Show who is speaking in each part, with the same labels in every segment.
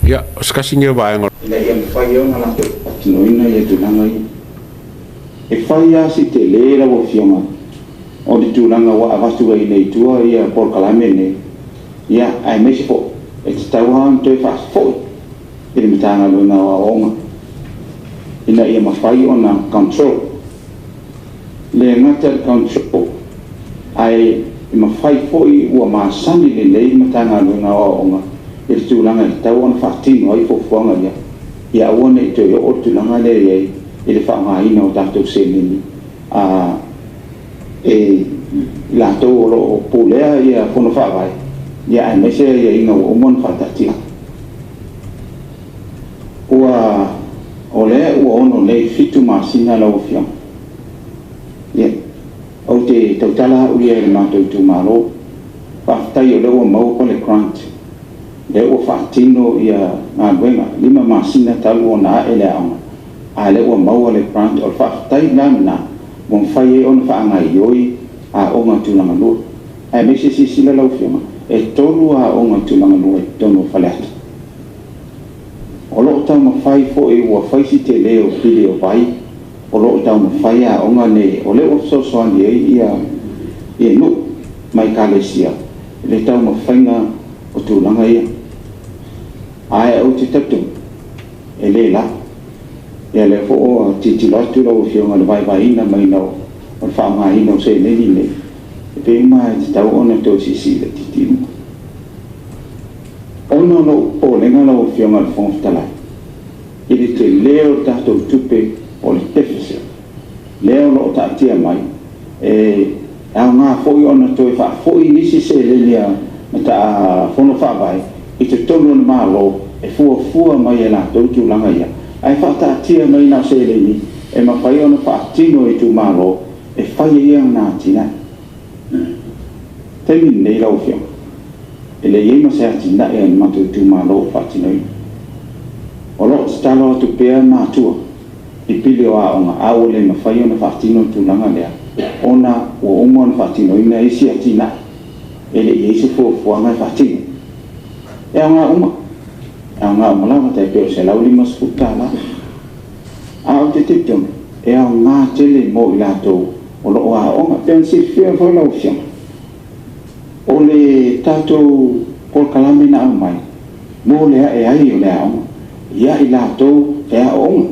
Speaker 1: ya skasing vai ngor
Speaker 2: ina ia fai yo na to no ina ia tu na ngai e fai ya si te le la wo fiama o di tu langa wa avastu ai nei tua ia por kalame ne ia ai me fo e taiwan to fa fo ele mitanga lo na wa onga ina ia mafai ona control le ngata control ai mafai foi ua masani le nei matanga lo na wa onga ele tu langa tau ona fatino ai fo fonga ia ona i te o tu langa le ia ele fa mai no tato se ni e la to lo pulea ia fono fa vai ia ai me se ia ina o mon fatati ua ole ua ono le fitu masina la ofia ia o te tautala uia le mato tu malo fa tai o le o mau ko le grant le o fatino ia na buena lima masina talu ona ele ama ale o mau le grant o fa tai na mon fai on fa ngai yoi a o ma tu langa lu ai me se sila la ofia e tolu a o ma tu langa lu e tono falet o lo tau ma fai fo e ua fai si te leo video pai o lo tau ma fai a o ngane o le o so so ani e ia no mai kalesia le tau ma fai nga o tu langa ia ai o te tatu e le la ia le fo o titi la tu la o fio ngale vai ina mai no o fa mai no se ne ni le e pe mai te tau ona to si le titi ono no o le ngana o fio ngal fon tala ili te leo tato tupe o le deficit leo no ta tia mai e au nga foi ona to fa foi nisi se le lia ta fono fa vai i te tonu na malo e fua mai e la to tu langa ia ai fa ta tia mai na se le ni e ma fai ona fa tino i tu malo e fai ia na tina te min nei la o fio ele yema se atina e matu tu malo fatinoi o lo stalo tu pe na tu i pili o ona au le mafai ona fatino tu langa lea ona o umon fatinoi na isi atina ele yesu fo anga fatino e anga uma te pe se lauli maskutala au te titon e anga tele mo ilato o lo wa ona pensi fio fo la option o le tatou por kalame na mai mo le e ai o le au ia i la to e a o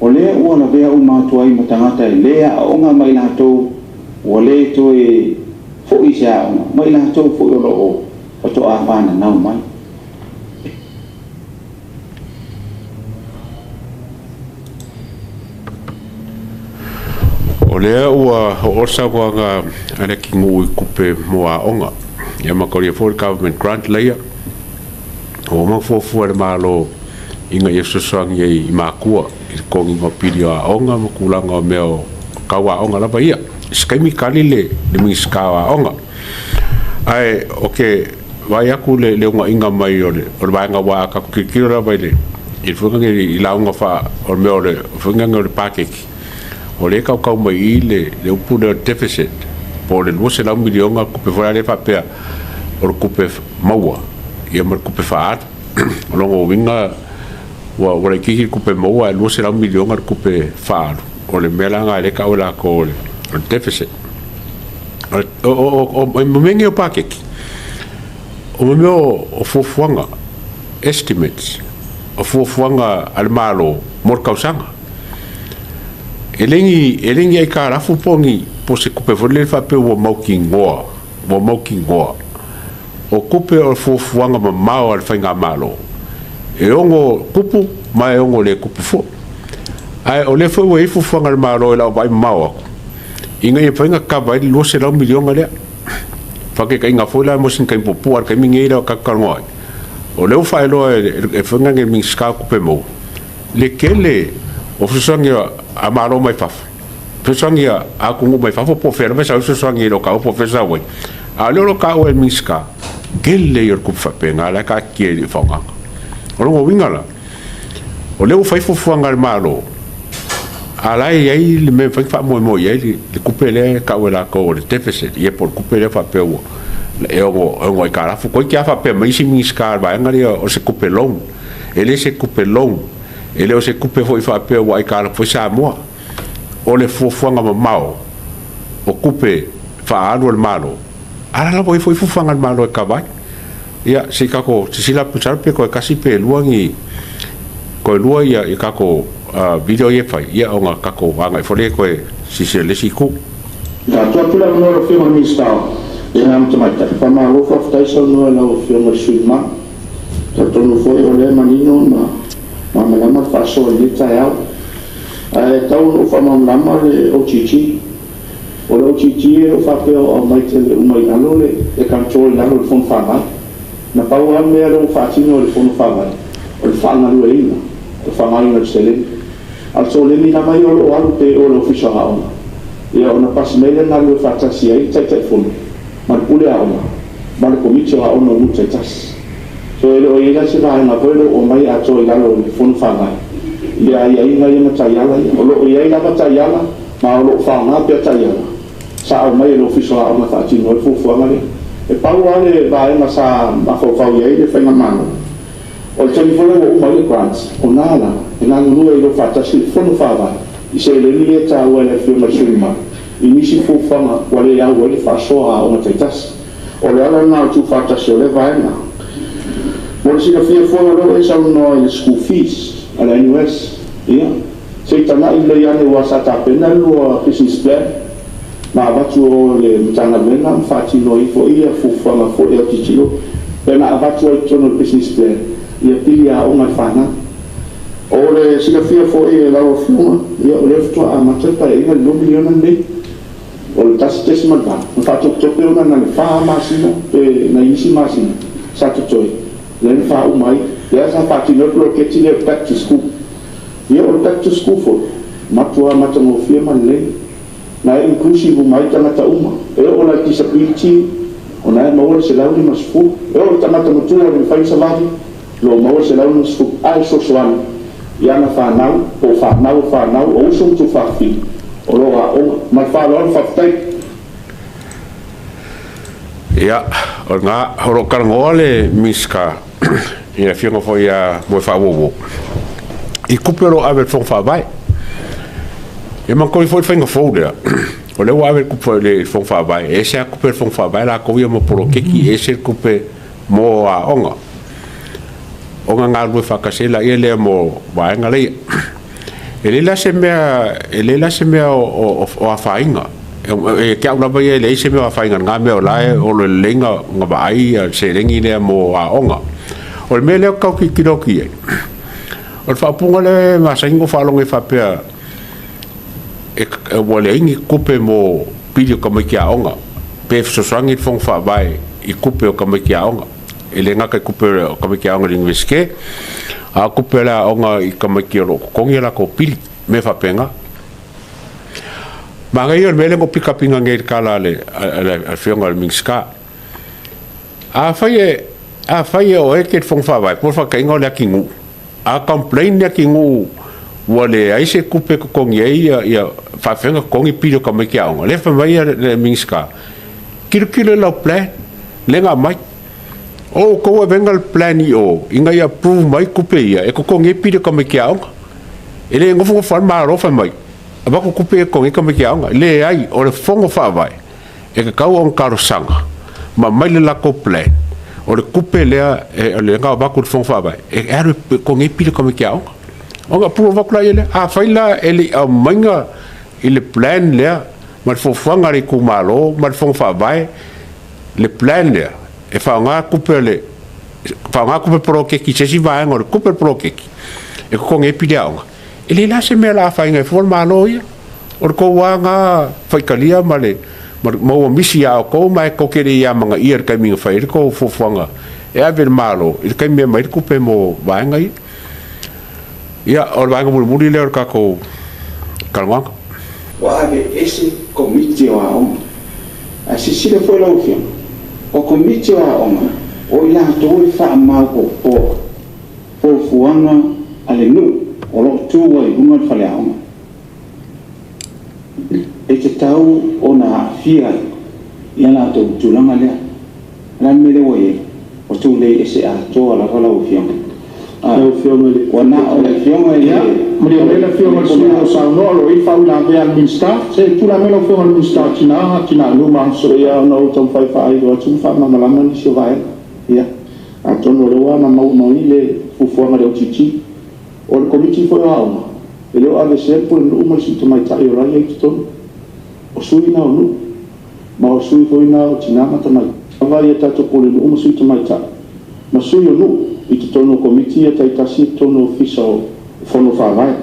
Speaker 2: le o na vea o matua i matangata e le a onga mai la to o le to e fo i sa mai la to fo o lo o to a fana na mai
Speaker 1: o le ua o sa wanga ane ki ngu i kupe moa onga ia makori for government grant laia o ma fo le malo inga yeso sangi i makua i kongi mapiri a onga makulanga o meo kawa onga lava ia skaimi kalile le mi skawa onga ai okay vai aku le unga inga mai o le vai nga wa ka kikira vai le i funga i la unga fa o meo le funga le pakeki o le kau mai le upu le deficit po le luose la milionga kupe fora le papea o kupe maua ia mar kupe faat o longo winga wa le kiki kupe maua luose la milionga kupe faat o le melanga le kau la ko le deficit o momengi o pakeki o memeo o fofuanga estimates o fofuanga al malo mor kausanga elengi ai ka rafu pongi po se kupe vole fa pe wo maukingoa o kupe o fofuanga ma mau al fainga malo e ongo kupu mai ongo le kupu fo ai o le fo we fofuanga malo la vai mau inga e fainga ka vai lo se la milionga le fa ke inga fo la mo sin kai popu ar kai mingeira ka kalngoi o le fa lo e fainga nge min ska kupe mo le kele o fusangia a malo mai faf fusangia a kungu mai faf po fer me sa fusangia lo ka po fesa we a lo ka o miska gelle yor ku fa penga la ka ki fonga o lo wingala o le fai fu fuanga malo ala ai le me fa mo ye le kupele ka o la ko le deficit ye por kupele fa pe e o i kara fu ko kia fa pe mai si miska ba ngari o se kupe long ele se kupe long ele o se kupe foi fa pe o i kara foi sa mo o le fuanga mau o kupe fa anu el malo ala la foi fuanga el malo e kawai ia se kako se sila puchar pe ko kasi pe luangi ko lua ia i kako video ye fai ia o nga kako wanga fole ko si se le siku
Speaker 2: ta pula no lo firma mi sta e am tamata pa ma lo fa sta no lo firma shuma ta no foi o le manino ma ma fa so le ta ya ta no fa ma le o chichi o lo chichi o fa pe o mai te o mai nalo le e control nalo fon fa ma na pa o me lo fa tino le fon fa ma o fa na lo ina o fa ma ina sele al so le ni na mai o lo pe o lo fisha ha ona ia ona pas mele na lo fa ta si ai te fon ma pule a ona ma ko mi cho a ona mu te tas so ele o ia se va na polo o mai a cho ila lo fon fa ma ia ina ia ta yala o lo ia ina ta yala ma o lo fa na pe ta yala sa o mai lo fisha ha ona ta ti no fu fu ma e pau ale vai ma sa ma fo fa ia le fa mano o te ni folo o mai grants o nala e na no e lo fa ta si fo no fa va i se le ni ta o le firma shuma i ni si fu fa ma o le ya o le fa so a o te tas o le ala na tu fa ta se le vai na mo si le fie fo lo e sa no i school fees ala US ia se ta na i le ya le wa sa ta pena lo business plan ma vatu o le mtanga bena mfati no ifo ia fufa ma fo ia titilo pena vatu o tono business plan ia pilia o mafana o le sila fia fo ia la o fuma ia o lefto a matata ia lo miliona ne o le tas tes mata mfati to pe ona na fa masina pe na isi masina sa to toi le fa o mai ia sa pati no pro ke tile back to school ia o back to school fo matua mata mo fia man le na inclusive mai tamata uma e o la disability ona mo le se launi masfu e o tamata mo tuo le fai savati lo mo se launi masfu ai so swan ya na fa nau o so tu fa fi o lo o ma fa lo fa tai
Speaker 1: ia o nga horo karngole miska ia fianga foi a mo fa wo i kupero ave fon fa vai e man ko foi fenga folder o le wa ku le fon fa vai e se ku per fon fa vai la ko ia mo pro ke ki e se ku pe mo a onga nga lu fa ka se la ele mo wa nga le ele la se me o a fainga e ke au la ba ele se me a fainga nga me o la o le lenga nga ba ai se lengi le mo a onga o le me le ka ki kiroki o fa punga le ma saingo fa longe fa pe e wale ingi kupe mo pilio kama kia onga pe so sangi fong fa bai i kupe o kama kia onga ele nga ka kupe o kama kia onga lingwiske a kupe la onga i kama kia ro kongi la ko pili me fa penga ma ngai mele ngo pika pinga ngai kala le al fionga al mingska a faye o e ke fong fa bai por fa kai ngo la kingu a complain ya kingu wale ai se kupe ko kongi ia fa fenga kongi pilo ka mai kia onga le fa mai le mingska kilo la plan lenga mai o ko venga el plan o inga ia prove mai kupe ia e ko kongi pilo ka mai kia onga ele ngo fa ma ro fa mai aba ko kupe kongi ka mai kia onga le ai o le fongo fa vai e ka kau on karo sanga ma mai le la ko plan o le kupe le le nga ba ko fongo fa vai e er kongi pilo ka mai kia onga onga pu vakla ele a faila ele a manga ele plan le ma fo fanga ri kumalo ma fo fa vai le plan le e fa nga kupele fa nga kupe pro ke ki se va ngor kupe pro ke e ko nge pidia onga ele la se me la fa nga fo malo ia or ko wa nga fa kalia male mo misi a ko mai ko ke ri ya manga ir ka mi fa ir ko fo fanga e a ver malo il ka me mai kupe mo va nga ia o le vanga muri le ka ko kalwanga
Speaker 2: wa ave ese komiti wa o a si le foi lo fia o komiti wa o ila to fa ma ko fuanga ale nu o lo tu wa i unga fa le o e te tau ona fia ia la to tulanga le ran mele wo ye o tu le ese a to ala kala o fiong
Speaker 3: o fiong le
Speaker 2: wana o le fiong le
Speaker 3: mo le fiong o sa no lo I fa una be al minsta se tu la melo fiong al minsta tina no man so ya no tom fa do tu fa ma la man si vai ya a to no le wa na mau no ile fu fu ma le titi o le komiti fo ya ele o ave sempre no uma si mai ta yo rai to o sui na no ma o sui foi na tina mata mai vai ta to ko le uma si mai ta ma sui no I to no komiti ta ta si to no official fo no fa vai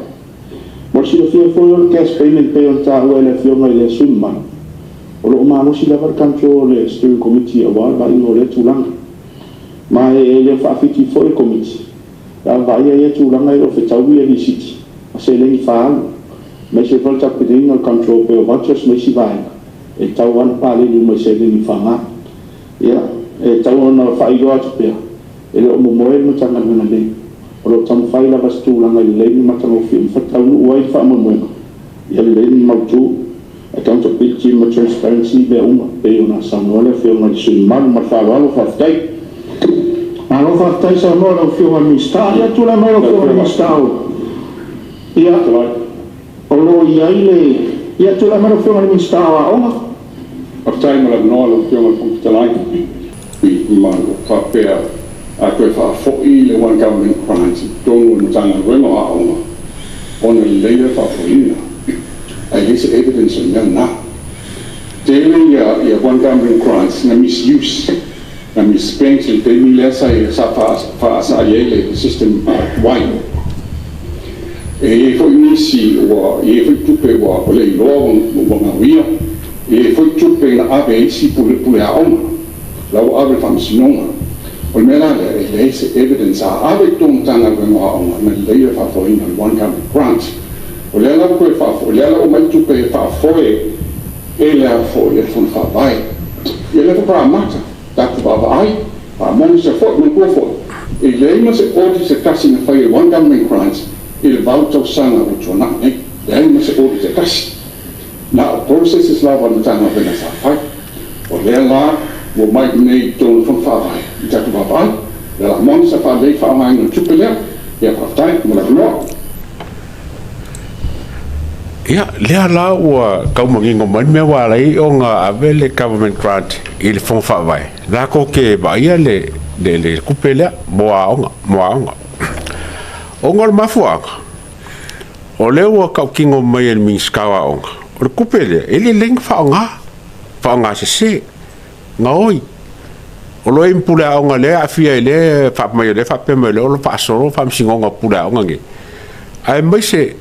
Speaker 3: mo si lo fio fo cash payment pay on ta o le fio mai le summa o lo ma no si la control le steering committee o va ba I le tulang ma ele fa fiti fo il committee la va ia tulang ai lo fe tawi e city se le fa ma se volta pedino il control per vouchers ma si vai e tawan pa le mo se le fa ma ya e tawan no fa I go per ele o mo no tanga na le o lo tam fa la bastu la ngai le ma tanga fi fa tau no wai fa mo ya le ma tu accountability ma transparency be uma be una sanola fi una di ma fa lo fa stai ma lo fa stai sa no lo fi una mistaria tu la ma lo fi una mistao ia o lo ia ile ia tu la ma lo fi una mistao o
Speaker 4: Partai ma la no lo fi una puntalai ma fa per a koe wha fo'i le one government grant tonu no tanga wema a onga ona leia wha fo'ina a lese evidence on yang na tele ya one government grants na misuse na misspent le temi lesa sa fa sa le system wai e fo'i nisi wa e fo'i tupe wa le loa wa ngawia e fo'i tupe na ave isi pule a onga lau ave whamsinonga o mera le ese evidence a ave tong tanga wema a onga na leia wha fo'ina one government grant o le ala koe whafo, o le ala o mai tupe e whafoe e lea fo e fun whawai e le whapara mata taku whawai pa moni se fo me kua fo e le ima se odi se kasi na whai one government grants e le vautau sanga o tona ne le ima se odi se kasi na o processes la wana tanga wena sa whai o le ala o mai nei tonu fun whawai I taku whawai le la moni se whawai whawai no tupe lea e a whawai mo la noa
Speaker 1: ia lea la ua kaumagigo mai mea ualai o ga ave le government grant I le fogafa'avai la ko ke vaia le kupe lea mo aoga oga o le mafuaga o lea ua kaukigo mai e le migiskau aoga o le kupe lea e lelegi fa'aoga sesē gaoi o loe i pule aoga lea afia I le fa'amai le fa'apea mai le o lo fa'asolo fa'amasigoga pule aoga ge ae mai se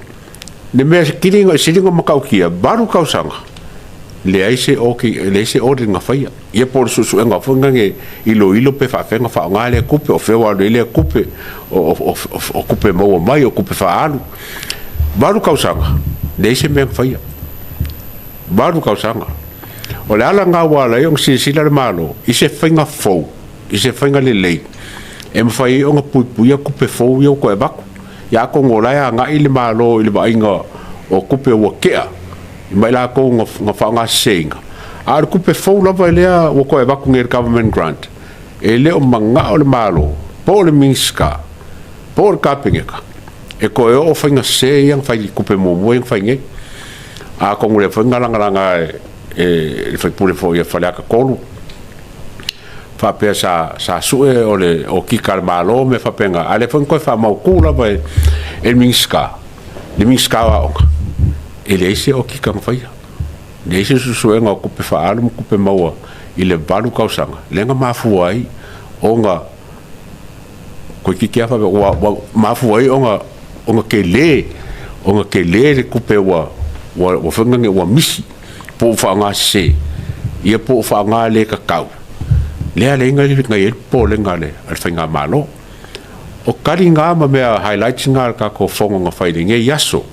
Speaker 1: le mea kiringa e siringa makaukia baru kausanga le aise oki le aise ori nga whaia ia por susu enga whunga nge ilo pe whawhenga whaonga le kupe o whewa le kupe o kupe maua mai o kupe whaalu baru kausanga le aise mea whaia baru kausanga o le ala ngā wala iong sila le malo I se whainga fau I se whainga le lei e mwhai o nga puipuia kupe fau iau ko e baku ya ko ngolai nga I le malo I le vainga o kupe ua kea I mai la ko nga whaonga senga a le kupe fau lava lea o ko e baku ngere government grant e le o manga o le malo po le minska po le kapingeka e ko e o whainga se yang whai kupe momo yang whainge a ko ngule whainga langa e le whai pule fo ia whaleaka kolu whapea sa sue o kika le malo me whapenga a le whainga koe whamau kula vai e le minska a onga e le eise o kika mwhaia le eise susuenga o kupe whaalu mo kupe maua I le balu kausanga lenga mafua ai onga koe kiki a whape mafua ai onga ke le kupe wa whainga wa misi po whaanga se ia po whaanga le kakau lea le inga ngai po le ngale al whainga malo o kari ngā ma mea highlights ngā ka ko whonga ngā whaile nge yaso